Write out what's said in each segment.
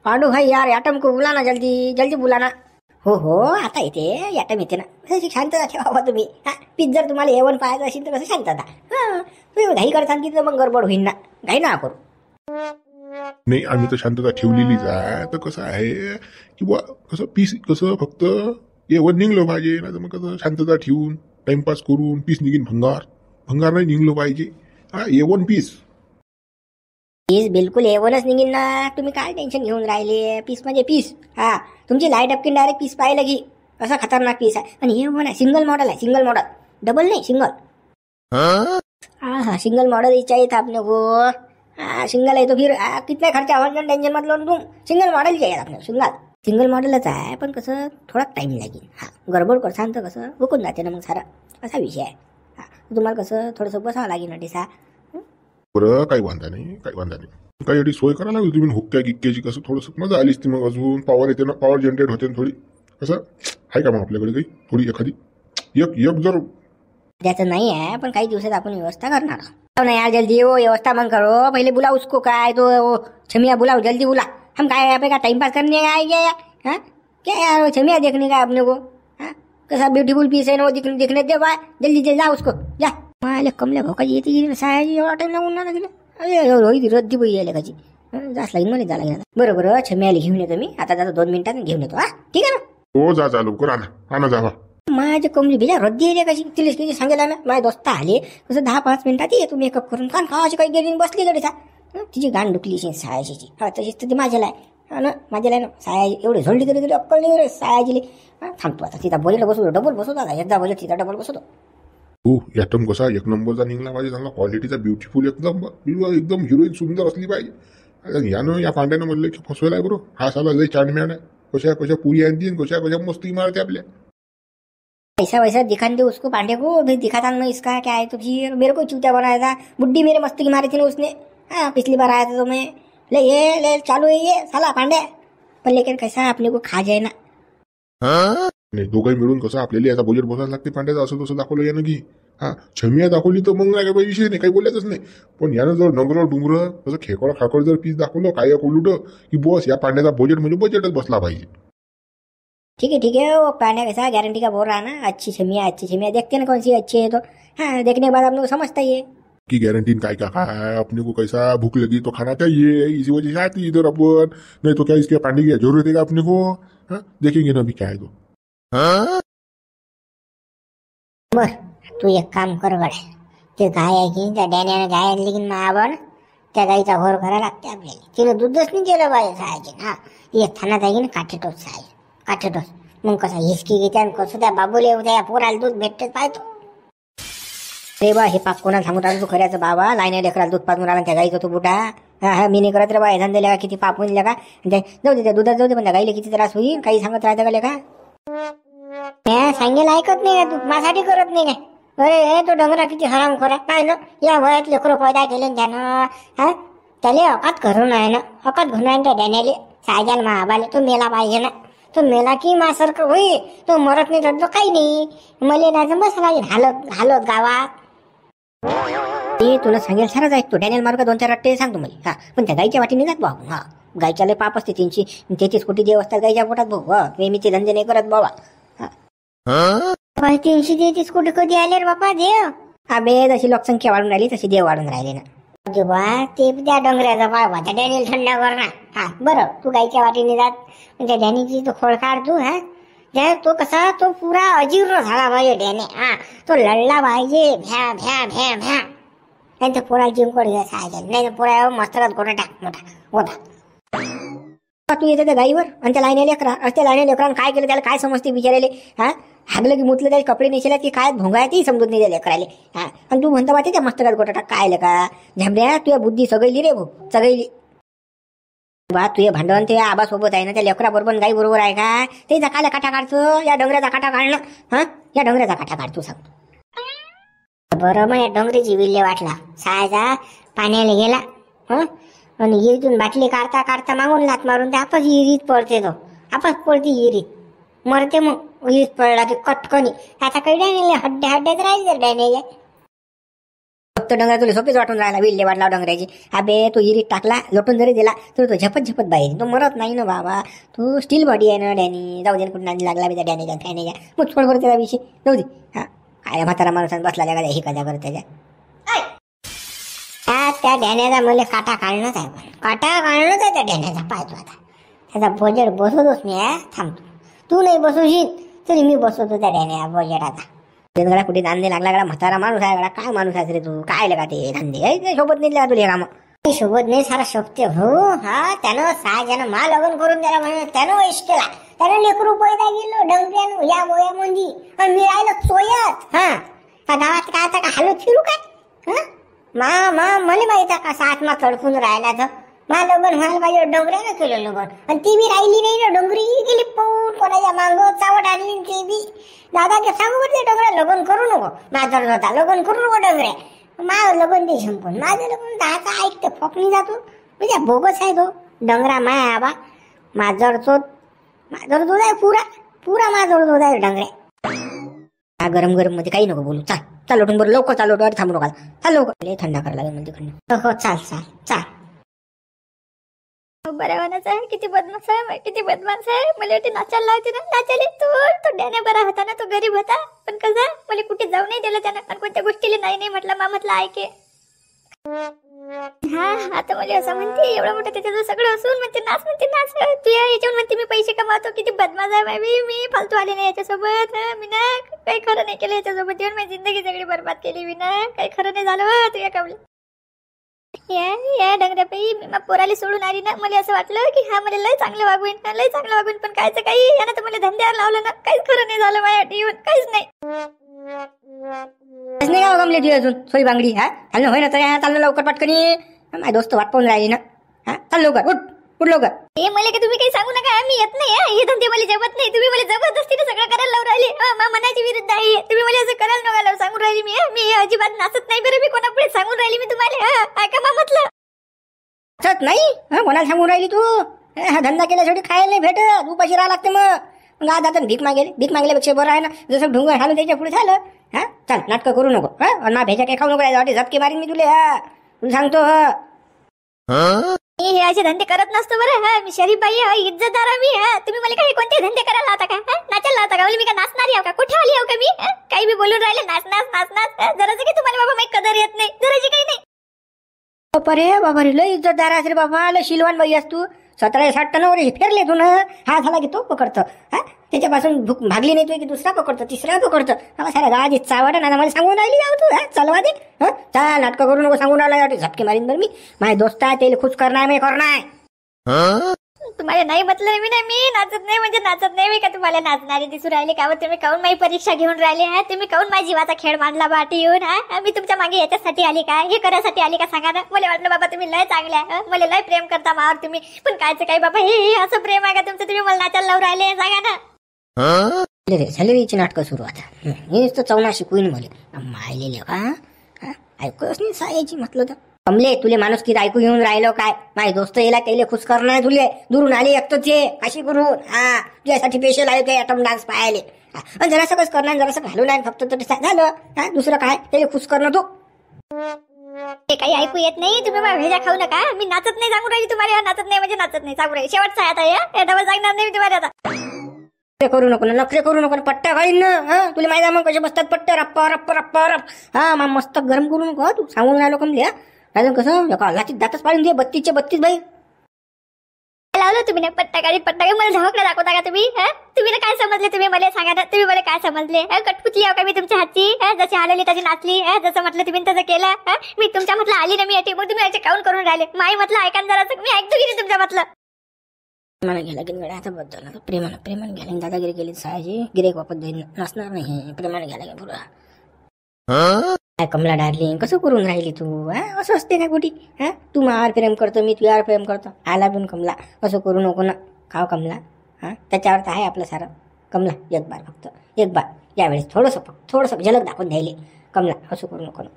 पांडू भाई यार ॲटम को बुला ना, जल्दी जल्दी बुला ना. हो हो आता येते, ॲटम येते ना. कशी शांतता ठेवा तुम्ही. पीस जर तुम्हाला A1 पाहायचं असेल तर कसं शांतता. तुम्ही घाई करता की मग गडबड होईल ना. घाई ना करू. नाही आम्ही तर शांतता ठेवलेलीच आहे. तर कसं आहे की बुवा कसं पीस कसं फक्त A1 निघलो पाहिजे, ना तर मग कसं शांतता ठेवून टाइमपास करून पीस निघीन भंगार नाही निघलो पाहिजे. A1 piece. पीस बिलकुल A1च निघीन ना. तुम्ही काय टेन्शन घेऊन राहिले. पीस म्हणजे पीस. तुमची लाईट अपकिन डायरेक्ट पीस पाहिलं की असा खतरनाक पीस आहे. आणि A1 आहे, सिंगल मॉडल आहे, सिंगल मॉडल. डबल नहीं सिंगल. सिंगल मॉडल ही चाहिए था अपने को. सिंगल है तो फिर कितना खर्चा होगा टेंशन मत लो तुम. सिंगल मॉडल चाहिए आपने. सिंगल मॉडेलच आहे, पण कसं थोडा टाइम लागेल. गडबड करसान तर कसं हुकून जाते ना मग सारा. असा विषय आहे. तुम्हाला कसं थोडंसं बसावं लागेल ना टिसा. बरं काही वांधा नाही. काही एवढी सोय करायला लागली तुम्ही हुक्क्या गिक्क्याची. कसं थोडंसं मजा आलीच ती. मग अजून पॉवर येते ना, पॉवर जनरेट होते ना थोडी. कसं आहे का मग आपल्याकडे काही थोडी एखादी एक जर त्याचं नाही आहे, पण काही दिवसात आपण व्यवस्था करणार. नहीं यार जल्दी वो व्यवस्था मत करो. पहले बुलाओ उसको. काय तो छमिया बुलाओ, जल्दी बुला. हम काय यहाँ पे का टाइम पास करने आए क्या? क्या यार छमिया देखने का अपने को. कैसा ब्यूटीफुल पीस है ना वो दिखने दे बा. जल्दी जा उसको जा. माले कमल्या भोकाची येते सायाची. एवढा टाइम लागून ना गेला. अरे रद्दी बई यायला काची. जास्त लागेल मला झाला. बरोबर छमियाला घेऊन येतो मी. आता जातो 2 मिनिटात घेऊन येतो. ठीक आहे ना. हो जा लवकर आणा जावा. माझ्या कमली बिजा रद्दी येते कशी. तिला किती सांगायला ना. माझे दोस्त आले कसं 10-5 मिनिटात येतो मेकअप करून. कान खावाची काही गेली बसली गडी सा. तिची गाण दुखली सायाची. तशीच तर ती माझ्याला आहे ना. माझ्याला आहे ना. साया एवढी झोलली तरी अक्कल नाही रे सायाची. थांबतो आता तिथं बोलीला बसवतो. डबल बसवतो आता. एकदा बोलत तिथं डबल बसवतो. हो ॲटम कसा 1 नंबरचा निघला पाहिजे. चांगला क्वालिटीचा ब्युटिफुल एकदम हिरोईन सुंदर असली पाहिजे. यानं या पांड्यानं म्हणलं की फसवायला आहे बरोबर. हा साला लय चांडम्यान आहे. कशा पुरी आणतील, कशा मस्ती मारते आपल्या. ऐसा वैसा दिखाने दे उसको पांडे को. फिर दिखाता मैं इसका क्या है तो फिर मेरे को चूतिया बनाया था. बुड्ढी मेरे मस्ती की मारी थी ना उसने. पिछली बार आया था तो मैं ले चालू है ये साला पांडे. पण लेकिन कैसा अपने को खा जाए ना. नाही दोघंही मिळून कसं आपल्याला याचा बजेट बसायला लागते पांड्याचा. असं तसं दाखवलं यानं की छमिया दाखवली तर मग नाही काही विषय नाही, काही बोलायचंच नाही. पण यानं जर डुंगर कसं खेकड खाकड जर पीस दाखवलं काय कोलुट की बस या पांड्याचा बजेट म्हणजे बजेटच बसला पाहिजे. ठीक है वो पांड्या कैसा गारंटी का बोल रहा ना. अच्छी छमिया देखते ना कौन सी अच्छी है तो. देखने के बाद हम लोग समझता ही है की गारंटी काय अपने को कैसा भूख लगी तो खाना चाहिए. इसी वजह से आती इधर अपन. नहीं तो क्या इसके पांडे की जरूरत है अपने को. देखेंगे ना अभी क्या है तो. बर तू एक काम कर गड्या. ते गाय आहे की त्या डॅन्यानं गाय आणली की आपण त्या गाईचा घोर करायला लागते आपल्याला. तिने दूधच नाही केलं पाहिजे सायाचे. एक थानात आहे की ना काठेटोस साय काठेटोस. मग कसा हिसकी घेते आणि कसं त्या बाबूले त्या पोराला दूध भेटतेच पाहतो. रे बा हे पाक कोणाला सांगून राहिलो तू खऱ्याचं बाबा. लाईन लेकराला दूध पाजून राहिला त्या गाईचा तो बुटा. मी नाही करत रे बा. हे धंदे किती पाप होईल का. जाऊ दे त्या दुधात जाऊ दे. पण त्या गाईला किती त्रास होईल. काही सांगत राहतं का लेका. सांगेल ऐकत नाही का तू. माझ्यासाठी करत नाही काय. अरे तो डोंगरा किती हराम खोरा काय ना. या वयात लेकरं पैदा केले त्यानं. त्याला अकात घरून आहे ना. अकात घरून आहे त्या डॅन्याले सायजाल महाबाले. तो मेला पाहिजे ना. तो मेला की मासारखं होई. तो मरत नाही तर काही नाही. मले नाही बस हालत गावात. ते तुला सांगेल सारच ऐकतो. डॅनियल मारू का 2-4 रट्टे सांगतो मला. पण त्या गाईच्या वाटीने जात भाऊ. गायच्या लय पाप असते 333 कोटी देव असतात गायच्या पोटात भाऊ. मी ते धंदे नाही करत बाबा. 333 कोटी कधी आले रे बाबा देव. अबे जशी लोकसंख्या वाढून राहिली तशी देव वाढून राहिले ना. जेव्हा ते त्या डोंगराचा बाबा त्या डॅनियल थंडावर ना. बरं तू गायच्या वाटीने जात. त्या डॅनीची तो खोळ काढ तू. तो कसा तो पुरा अजीर्ण झाला पाहिजे डॅने. तो लढला पाहिजे भ्या भ्या भ्या भ्या. नाही तर पोरा जिंकड घ्यायचा. नाही तर पोरा मस्तकात गोटा टाक मोठा. तू येते त्या गाईवर आणि त्या लाईने लेकरा. त्या लाईने लेकरानं काय केलं त्याला काय समजते बिचारायले. हागलं की मुतलं त्याचे कपडे नेसले की काय भोंगा ती समजत नाही त्या लेकराले. आणि तू म्हणता पाहते त्या मस्तकात गोटा टाक. काय लेका झांबड्या तुझ्या बुद्धी सगळी रे भाऊ सगळी. बा तुझे भांडण ते आबासोबत आहे ना. त्या लेकरा बरोबर गाई बरोबर आहे का. ते जकायला काटा काढतो. या डोंगराचा काटा काढणं. या डोंगराचा काटा काढतो सांगतो. बरं मग या डोंगरीची विल्ले वाटला. सायाचा पाण्याला गेला. आणि इरीतून बाटली काढता मागून लात मारून ते आपच इरीत पडते. तो आपच पडते इरीत मरते. मग इरीत पडला की कटकनी. आता काही डॅनेले हड्ड्यात राहिले डॅनेले. फक्त डोंगरा तुला सोपेच वाटून राहिला, विल्ले वाटला डोंगराची. अबे तो इरीत टाकला, लोटून जरी दिला तर तो झपत झपत बाहेर, तो मरत नाही ना बाबा. तो स्टील बॉडी आहे ना डॅनी. जाऊ दे कुठं नांदी लागला बी त्या डॅनीच्या फॅनेच्या. मग छोड बरं त्याचा विषय, जाऊ दे. हा काय म्हातारा माणूस बसला का हे कदा करत त्याच्या. त्या डॅण्याचा मला काटा काढणंच आहे, काटा काढणंच आहे त्या डॅण्याचा. पाहतो आता त्याचा बोजड बसवतोच मी. थांबतो, तू नाही बसवशील तरी मी बसवतो त्या डॅन्या बोजडाचा. गडा कुठे धंदे लागला गडा, म्हातारा माणूस आहे गडा. काय माणूस आहे रे तू, काय लगा ते धंदे सोबत नाही तुला काम. सोबत नाही सारा शोभते हो. हा त्यानं 6 जण मा लग्न करून द्याला म्हणून त्यानं वैश केला. त्यानं लेकरू पैदा गेलो डंगऱ्यानं या वयामध्ये, आणि मी राहिलो चोयत. हा गावात काय आता का हॅलो फिरू काय. हा मला माहित आहे कसा आत्मा तडफून राहिला तर. मा लग्न व्हायला पाहिजे डोंगऱ्यानं केलं लग्न, आणि ती बी राहिली नाही ना. डोंगरी गेली पाहून कोणाच्या मांग चावट आणली ती बी. दादा ते सांगू बरं, डोंगऱ्या लग्न करू नको. माझा होता लग्न करू नको डोंगऱ्या. मा लग्न दे संपून. माझं लग्न दहाचा ऐकते फोकणी जातो म्हणजे बोगस आहे तो डोंगरा. माय आबा माझर चोत आहे, पुरा पुरा माझर चोत आहे डोंगऱ्या. गरम गरम मध्ये काही नको बोलू. चाल लोटून बरं लवकर चाल, लोटवर थांबू नका. चाल लवकर, थंडा करायला लागेल म्हणजे. हो चाल चाल चाल. बऱ्यावानाच आहे, किती बदमाश आहे, किती बदमाश आहे. मला वाटते नाचायला लावते ना, नाचायला तो डॅने बरा होता ना, तो गरीब होता. पण कसा मला कुठे जाऊ नाही दिलं त्यानं, आणि कोणत्या गोष्टीला नाही म्हटलं. म्हटलं ऐके. हा आता मला असं म्हणते, एवढं मोठं त्याच्याजवळ सगळं असून म्हणते नाच तू याच्यावर म्हणते मी पैसे कमावतो. किती बदमाश आहे बाई. मी फालतू आले नाही याच्यासोबत. मी ना काही खरं नाही केलं याच्यासोबत येऊन. माझी जिंदगी सगळी बरबाद केली. मी ना काही खरं नाही झालं तू या कवली. या डंगऱ्यापायी मी मग पोराली सोडून आली ना. मला असं वाटलं की हा मला लय चांगलं वागवेन, पण कायचं काही यानं तर मला धंद्यावर लावलं ना. काहीच खरं नाही झालं माझ्या येऊन, काहीच नाही. नाही का गमले ती अजून सोई बांगडी. हा चालणं होय ना तर चालणं लवकर पटकनी. माझी दोस्त वाट पाहून राहिली ना. हा चाल लवकर, उठ लवकर. हे मला की तुम्ही काही सांगू नका, मी येत नाही. हे धंदे मला जमत नाही. तुम्ही मला जबरदस्तीने सगळं करायला लावून राहिले. मनाच्या विरुद्ध आहे. तुम्ही मला असं करायला नका लावू. सांगून राहिली मी अजिबात नाचत नाही बरं. मी कोणापुढे सांगून राहिली मी तुम्हाला. ऐका म्हटलं नाचत नाही. कोणाला सांगून राहिली तू. हा धंदा केल्यासाठी खायला नाही भेटत, उपाशी राहा लागते. मग आज आता भीक मागल्यापेक्षा बरं आहे ना. जसं ढुंगर घालून त्याच्या पुढे झालं. हा चल नाटकं करू नको. ना भेजा काही खाऊ नको. झपके मारीन मी तुला. तुला सांगतो. मी हे असे धंदे करत नसतो बरं. मी शरीफ बाई आहे, इज्जतदार मी. तुम्ही मला काही कोणते धंदे करायला लावता का, नाचायला लावता का. मी का नाचणारी आहो का, कुठे आली आहो का मी. काही बी बोलून राहिले नाच. जराचं की तुम्हाला बाबा माहिती कदर येत नाही, जराची काही नाही. बाबा रे लय इज्जतदार आहेस रे बाबा. लय शिलवान बाई आहेस तू. 17-18 वर्ष फिरले तू ना. हा झाला की तो पकडतो. हा त्याच्यापासून भूक भागली नाही तू की दुसरा पकडतो, तिसरा पकडतो. साऱ्या गावाची चावट ना. मला सांगून राहिली जाऊ तू. चलवा दे. चाल नाटकं करू नको. सांगून राहिला झपके मारीन बरं मी. माझे दोस्त आहे त्याला खुश करणार मी करणार. तुम्हाला नाही म्हटलं मी नाचत नाही म्हणजे नाचत नाही. मी का तुम्हाला नाचणारी दिसू राहिले का. तुम्ही काहून माझी परीक्षा घेऊन राहिले. तुम्ही काहून माझ्या जीवाचा खेळ मांडला बाटी येऊन. मी तुमच्या मागे याच्यासाठी आली का, हे करायसाठी आली का सांगा ना. मला वाटलं बाबा तुम्ही लय चांगल्या, मला लय प्रेम करता मावर तुम्ही. पण कायचं काही बाबा हे असं प्रेम आहे का तुमचं. तुम्ही मला नाचायला लावून राहिले सांगा ना. झाले रे नाटकं सुरू आता. नुसतं चवना शिकवून मला मायलेले का ऐकूच नाही सायाची म्हटलं तर. कमले तुले माणूस किती ऐकू घेऊन राहिलो काय. माझे दोस्त येला त्याला खुश करणार. तुले दुरून आले एकटंच ये कशी करून. तुझ्यासाठी स्पेशल आले ते ॲटम डान्स पाहायले. आणि जरासं कसं करणार, जरासं घालून आहे फक्त तरी झालं. दुसरं काय त्याला खुश करणं तू. ते काही ऐकू येत नाही. तुम्ही मला भेजा खाऊ नका. मी नाचत नाही सांगून राहिली तुम्हाला. नाचत नाही म्हणजे नाचत नाही सांगून राहिली. शेवटचा आहे आता. या डबल सांगणार नाही मी तुम्हाला आता. करू नको ना, नखरे करू नको. पट्ट्या घालीन ना. तुला माहिती मग कसे बसतात पट्ट्या. रप्पा रप्पा रप्पा रप. मग मस्त गरम करू नको तू. सांगून राहिलो कमले. अजून कसं अल्लाची दातच पाडून दे. 32 बाई लावलं तुम्ही ना. पट्टा गाडी मला धावकडे दाखवता का तुम्ही. तुम्ही काय समजले. तुम्ही मला सांगा ना. तुम्ही मला काय समजले. कटपुतली आहो का मी तुमच्या हातची. जशी आलेली तशी नाचली. जसं म्हटलं तुम्ही तसं केलं. मी तुमच्या म्हटलं आली ना मी अटी. मग तुम्ही याचे काऊन करून राहिले. माई म्हटलं ऐका जरा. मी ऐकतो की तुमच्या म्हटलं. प्रेमानं गेला की आता बद्दल प्रेमानं गेला. दादागिरी गेली सायाची. गिरेक वापस जाईल नसणार नाही. प्रेमानं गेला की पुरा. काय कमला डार्लिंग कसं करून राहिली तू. असं असते का कुठे. तू माझ्यावर प्रेम करतो, मी तुझ्यावर प्रेम करतो. आला पण कमला असं करू नको ना. खाव कमला. त्याच्यावर तर आहे आपलं सारं. कमला एक बार फक्त एक बार यावेळेस थोडंसं झलक दाखवून द्यायले. कमला असं करू नको ना.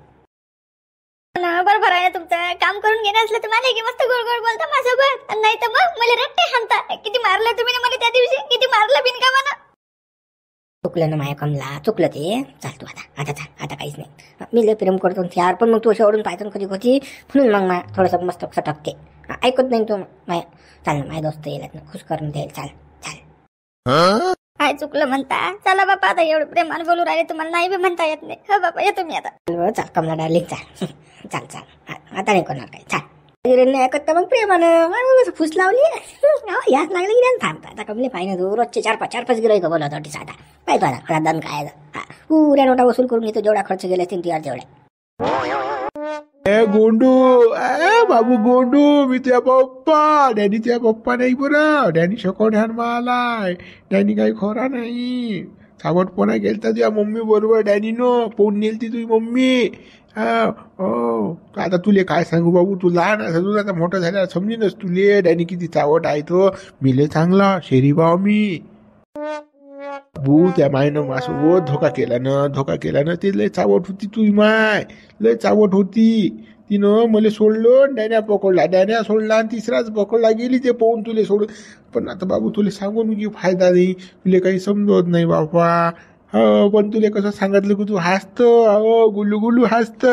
बरोबर आहे ना तुमचं. काम करून घेणं असलं तर मला की मस्त गोड गोड बोलता माझ्यासोबत. नाही तर मग मला रट्टे हाणता. किती मारलं तुम्ही मला त्या दिवशी. किती मारलं बिनकामानं. चुकलं ना माया कमला, चुकलं ते. चाल तू आता चाल, आता काहीच नाही. मी लय प्रेम करतो त्यावर, पण मग तू अशी ओढून पाहतो कधी कधी, म्हणून मग मा थोडंसं मस्त सटकते. ऐकत नाही तू माया. चाल ना, माझ्या दोस्त येईल ना, खुश करून द्यायला. चाल चाल. काय चुकलं म्हणता? चला बापा, आता एवढं प्रेमाने बोलू राहिले, तुम्हाला नाही बी म्हणता येत नाही. हो बापा, येतो मी आता. चाल कमला डार्लिंग, चाल चाल चाल. आता नाही कोणार काही. चाल. नाही ऐकत तर मग प्रेमानं फुस लावली. याच लागली की थांबता. आता कमले पाहिजे तू रोजचे 4-5 गिराईक बोलत होती साधा. काय तो आता दन काय पुऱ्या नोटा वसूल करून घेतो, जेवढा खर्च गेले असतील तेवढ्या. गोंडू, बाबू गोंडू, मी तुझ्या पप्पा. डॅनी तुझ्या पप्पा नाही बरं. डॅनी शकवण्यान मालाय. डॅनी काही खोरा नाही. सावटपणा गेलता तुझ्या मम्मी बरोबर. डॅनीनं पोहून नेलती तुझी मम्मी. आता तुले काय सांगू बाबू, तू लहान असं आता मोठं झाल्या समजेनच तुले डॅनी किती चावट आहे तो. मी लय चांगला शेरी भाव मी. बू त्या मायनं माझ्यासोबत धोका केला ना. ते लय चावट होती तुझी माय, लय चावट होती. तिनं मला सोडलं, डॅन्या पकडला, डॅन्या सोडला आणि तिसराच पकडला. गेली ते पाहून तुले सोडून. पण आता बाबू तुले सांगून की फायदा नाही, तुले काही समजत नाही बापा. हो, पण तुले कसं सांगितलं की तू हसत, हो गुलू गुलू हसत.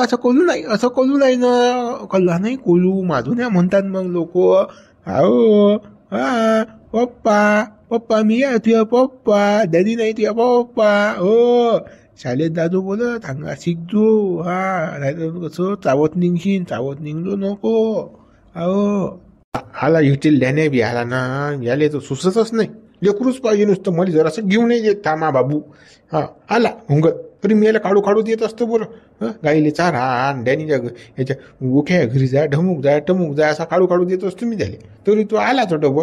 असं कोलू नाही ना. कल्ला नाही कोलू माधुन्या म्हणतात मग लोक. हो हा पप्पा मी आहे तुझ्या पप्पा. डॅडी नाही तुझ्या पप्पा. हो शाळेत दादू बोलत सांगा शिकतो. हा नाही कसं चावत निघलो नको. हो आला युटील ध्याने बी आला ना. याले तर सुचतच नाही. लेकरूच पाहिजे नुसतं. मला जरासं घेऊन येत थांबा बाबू. हा आला हुंगत. तरी मी याला काढू देत असतो बरं. गाईले चारा डॅनीच्या याच्या उख्या घरी जा, ढमुक जा असा काढू देत असतो मी त्याला. तरी तो आला तो डबल.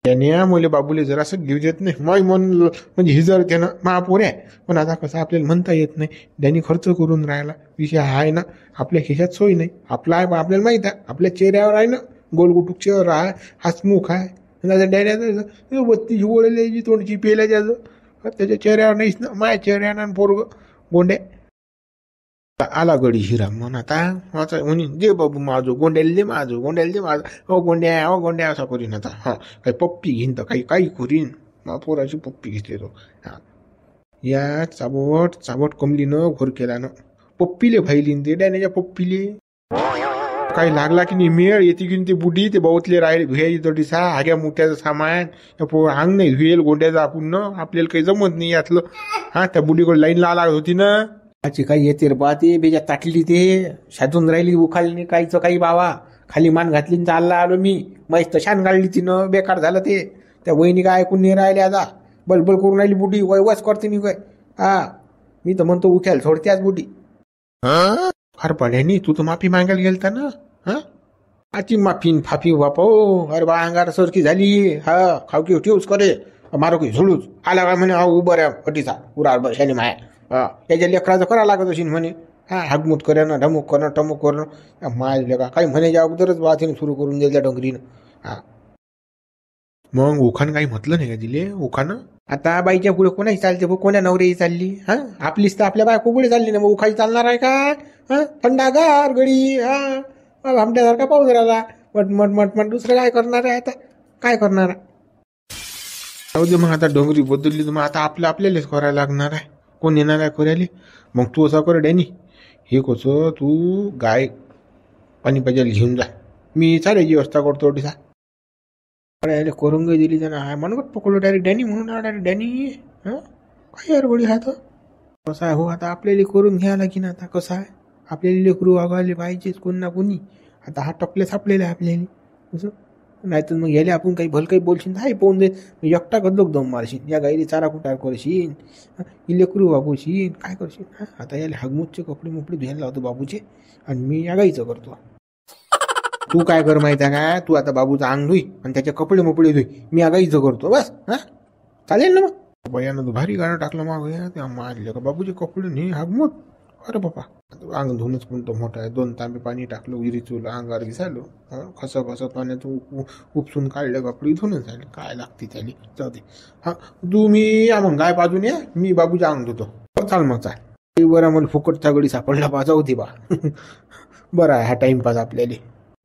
त्याने मुले बाबूले जरासं घेऊ देत नाही. मग मन म्हणजे हिजर त्यानं महापोर आहे. पण आता कसं आपल्याला म्हणता येत नाही. डॅनी खर्च करून राहिला. विषय हा आहे ना, आपल्या खिशात सोय नाही. आपला आहे आपल्याला माहित आहे. आपल्या चेहऱ्यावर आहे ना, गोलगुटूक चेहरा आहे, हसमुख आहे. डॅड्या बत्ती ओळखली तोंडची पेल्या त्याच्या चेहऱ्यावर नाहीच ना. माझ्या चेहऱ्यानं पोरग गोंड्या आला गडी हिरा म्हण. आता म्हणून दे बाबू माझं गोंड्याला दे माझं. हो गोंड्या असा करीन आता. हा काही पप्पी घेईन तर काही करीन. पोराची पप्पी घेतली तो. हा या चाबट कमलीनं घोर केला ना. पप्पीले भाईलीन ते डॅनेच्या पप्पीले काही लागला की नाही मेळ येते की ते बुडी ते बहुतले राहिले धुयाची तडीसा हाग्या मोठ्याचं सामान अंग नाही धुયેल गोंड्याचं. आपण ना आपल्याला काही जमत नाही यातलं. हा त्या बुडीकडे लाईन लागत होती ना. आजची काही येते रे बा ते बेजा ताटली ते शातून राहिली उखाली काहीच काही बावा. खाली मान घातली चालला आलो मी. मस्त छान गाळली तिनं. बेकार झालं ते. त्या वहिनी काय ऐकून नाही राहिले आता. बलबल करून राहिली बुडी. वस करते मी काय. हा मी तर म्हणतो उख्याल सोडते आज बुडी. अरे पाड्यानी तू तर माफी मागायला गेलता ना. हा आची माफी फाफी बापो. अरे बा अंगार सरकी झाली. हा खावकी ठेवूच करे मारो की झुळूच आला काय म्हणे. हा उभं ऱ्या फटीचा उरा बशाने माया. हा त्याच्या लेकराचं करा लागत असेल म्हणे. हा हागमूत करणं ढमुक करणं टमुक करणं माय लेका काही म्हणायच्या अगोदरच वाचीन सुरू करून दिल त्या डोंगरीनं. हा मग उखान काही म्हटलं नाही का दिले उखानं. आता बाईच्या पुढे कोणाही चालते कोण्या नवऱ्याही चालली. हा आपलीच तर आपल्या बायको पुढे चालली ना. मग उखाई चालणार आहे का. हा थंडागार गडी. हा आमच्यासारखा पाऊस राहिला मट दुसरं काय करणार आहे. आता काय करणार आहे. मग आता डोंगरी बदलली तर मग आता आपल्यालाच करायला लागणार आहे. कोण येणार आहे करायला. मग तू असं कर डॅनी. हे कसं तू गाय पाणी पाजायला घेऊन जा. मी चालेल व्यवस्था करतो. अरे करून दिली त्यांना. हा मनगत पकडलो डायरेक्ट डॅनी म्हणून. डायरेक्ट डॅनी हा काय यार गडी हा तर कसं आहे. हो आता आपल्याला करून घ्यायला की ना. आता कसं आहे आपल्याला लेकरू वागायला पाहिजेच कोण ना कोणी. आता हा टपले सापलेला आहे आपल्याला कसं. नाही तर मग यायला आपण काही भल काही बोलशील हाय पाहून दे. एकटा गदलोक दम मारशील. या गाईला चारा कुटार करशील. ही लेकरू वागवशील काय करशील. आता याला हागमुतचे कपडे मोपडे धुयायला लावतो बाबूचे आणि मी या गाईचं करतो. तू काय कर माहिती आहे का. तू आता बाबूचं अंग धुई आणि त्याचे कपडे मोपडे धुई. मी या गाईचं करतो बस. हा चालेल ना. मग बयानं भारी गाणं टाकलं माग. त्या मारले का बाबूचे कपडे नाही हागमूत. अरे बापा अंग धुणंच कोणतं मोठं आहे. 2 तांबे पाणी टाकलं विहिरी चुलं अंगावर घिसालो. खसं पाण्यात उपसून काढलं कपडे धुणं झाले. काय लागते त्याने जाऊ दे. हा तू मी या मग गाय बाजून या. मी बाबूच्या अंग धुतो. चाल मग चाल. बरं मला फुकटचा गडी सापडला बा. जाऊ दे बा. बरं आहे हा टाइमपास आपल्याला.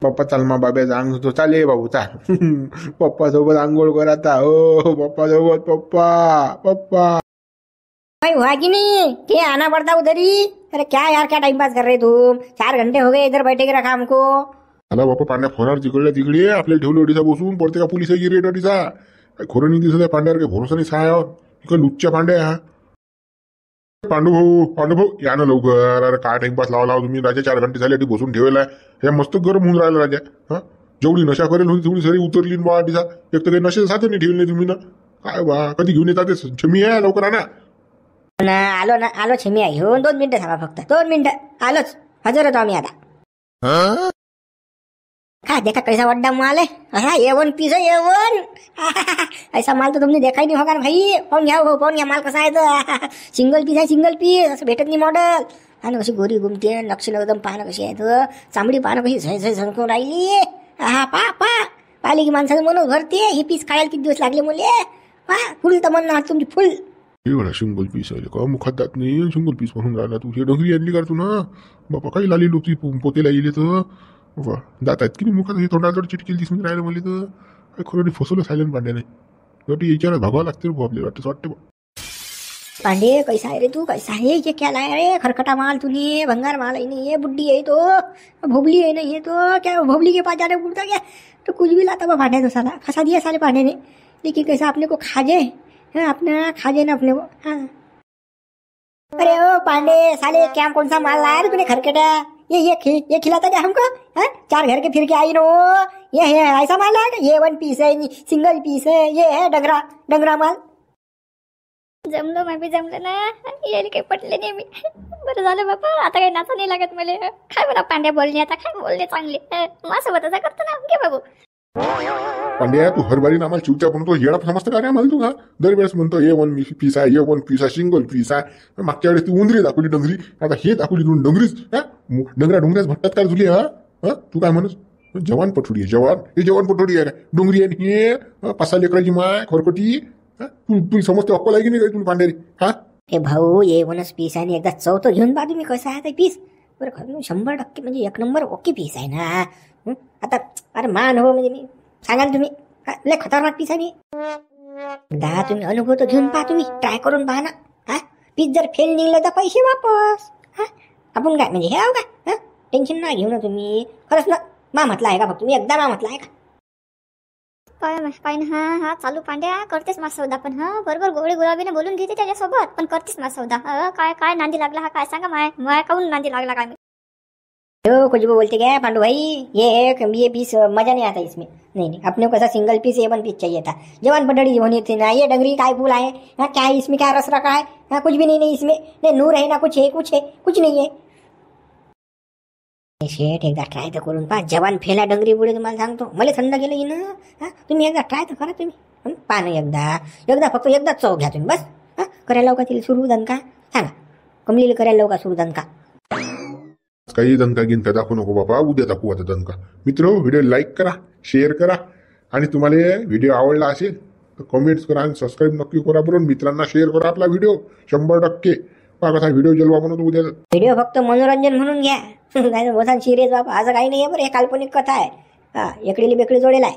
पप्पा चाल मा बाब्याचा अंग तो चाले बाबू चाल. पप्पा सोबत आंघोळ कर आता. हो पप्पा सोबत. पप्पा पप्पा भाई हुआ कि नहीं के आना पड़ता उधर ही. अरे क्या यार क्या टाइम पास कर रहे तुम. 4 घंटे हो गए इधर बैठे के रखा हमको. आला बाप्पा पांड्या फोनावर तिकडल्या तिकडे आपल्याला ठेवलं अडीचा बसून पडते का पोलिस गिरेट अडीचा. खरं नाही दिसत आहे पांड्यावर काही भरोसा नाही सायावर. इकडे लुच्च्या पांड्या हा. पांडू भाऊ या ना लवकर. अरे काय टाइमपास लावा तुम्ही. राजा 4 घंटे झाले बसून ठेवलाय. हे मस्त गरम होऊन राहिलं राजा. हा जेवढी नशा करेल होती तेवढी सरी उतरली बा अडीचा. एक तर काही नशे साधन नाही ठेवले तुम्ही ना. काय बा कधी घेऊन येतात ते छमी आहे लवकर आणा. आलो छेमी आहे घेऊन. 2 मिनिटं थांबा फक्त 2 मिनिटं. आलोच हजर होतो आम्ही आता. हाँ देखा कैसा वड्डा माल है. हाँ A1 पीस है A1. ऐसा माल तो तुमने देखा ही नहीं होगा ना भाई. पाहून घ्या माल कसा आहे तर. सिंगल पीस आहे सिंगल पीस. असं भेटत नाही मॉडेल. आणि कशी गोरी घुमते नक्षल एकदम पाहणं कशी आहे तर. चांबडी पाहणं कशी झय झणकून राहिली. हा पाहिली की माणसाचं मनच भरते. ही पीस काढायला किती दिवस लागले मुले. फुल तमन्ना तुमची फुल. एवढा सिंगल पीस आहे का मुखात जात नाही. सिंगल पीस म्हणून राहिला तू. हे डोंगरी आणली का तू ना बापा. काही लाली लोक पोतेला येईल तर जात आहेत की नाही मुखात. हे तोंडाला चिटकेल दिसून राहिलं मला तर. काय खरं फसवलं सायलेंट पांड्याने. शेवटी याच्यावर भागावं लागते आपल्याला वाटतं वाटतं. पांडे कैसा है रे तू. कैसा है ये क्या लाया रे. खरकटा माल तूने. भंगार माल है नहीं ये. बुड्ढी है तो. भोबली है नहीं ये तो. क्या भोबली के पास जाने पूछता क्या. तो कुछ भी लाता पांडे तो साला. फंसा दिया साले पांडे ने. लेकिन कैसा अपने को खा जाए. अपना खा जाए ना अपने को. हाँ अरे ओ पांडे साले क्या कौन सा माल लाया रे तूने खरकटा. ये खिलाता क्या हमको. 4 घर के फिर के आई नो. ये है ऐसा माल है. ये 1 पीस है सिंगल पीस है. ये है डंगरा माल. जमलो मी जमलं ना. यायला काही पटले नाही मी. बरं झालं बाबा आता काही नाचा नाही लागत मला. काय बरं पांड्या बोलणे आता काय बोलणे चांगले. माझ्यासोबत असा करतो ना घे बाबू. पांड्या तू हर बारी आम्हाला चिवच्या म्हणतो. येडा समजतं का रे आम्हाला तू. हा दरवेळेस म्हणतो A1 पीस आहे A1 पीस आहे सिंगल पीस आहे. मागच्या वेळेस ती उंदरी दाखवली डंगरी. आता हे दाखवली तू डंगरीच. डोंगऱ्याच भट्टात काय तुली. हा तू काय म्हणस जवान पठोडी आहे. जवान हे जवान पठोडी आहे काय डोंगरी आहे. हे 5-6 लेकराची माय खरकटी. तू समजते अक्कल आहे की नाही काय तुला पांढरी. हा हे भाऊ A1 पीस आहे. एकदा चौथं घेऊन पहा तुम्ही कसं आहे ते पीस. बरं खरं 100% म्हणजे 1 नंबर ओके पीस आहे ना. आता अरे मान हो म्हणजे मी सांगाल तुम्ही लय खतरनाक पीस आहे मी. तुम्ही अनुभव तर घेऊन पहा तुम्ही. ट्राय करून पहा ना. पीस जर फेल निघलं तर पैसे वापस. आपण काय म्हणजे हे आहो का. टेन्शन नाही घेऊ ना तुम्ही. खरंच ना मा म्हटलं आहे का फक्त तुम्ही एकदा मा म्हटलं आहे का. काय ना हा चालू पांड्या करतेस माझा सौदा. पण बरोबर गोळी गुलाबीने बोलून घेते त्याच्यासोबत. पण करतेस माझा सौदा. काय नांदी लागला हा काय सांगा माय काऊन नांदी लागला काय. कुछ भी बोलते क्या पांडू भाई. ये पीस मजा नहीं आता इसमें. नहीं अपने को कैसा सिंगल पीस A1 पीस चाहिए था. जवान पटड़ी होनी थी ना. ये डंगरी काय फूल है. क्या है इसमें क्या रस रखा है. कुछ भी नहीं इसमें. नहीं नूर है ना कुछ है कुछ नहीं है. शेठ एकदा ट्राय तर करून पहा. जवान फेला डंगरी पुढे तुम्हाला सांगतो. मला थंड गेलं ना. तुम्ही एकदा ट्राय तर करा तुम्ही. पहा ना एकदा फक्त एकदा चव घ्या तुम्ही बस. करायला का तिला सुरू दणका सांगा. कमलीला करायला का सुरू दणका. काही दणका गिनका दाखवू नको बाबा. उद्या दाखवू आता दणका. मित्र व्हिडिओ लाईक करा शेअर करा. आणि तुम्हाला व्हिडिओ आवडला असेल तर कमेंट्स करा आणि सबस्क्राईब नक्की करा. बरोबर मित्रांना शेअर करा आपला व्हिडिओ 100%. पहा कसा व्हिडिओ जलवा म्हणून उद्या. व्हिडिओ फक्त मनोरंजन म्हणून घ्या. नाही बसा सिरियस बाबा असं काही नाही आहे. बरं हे काल्पनिक कथा आहे. इकडे बेकडी जोडेला आहे.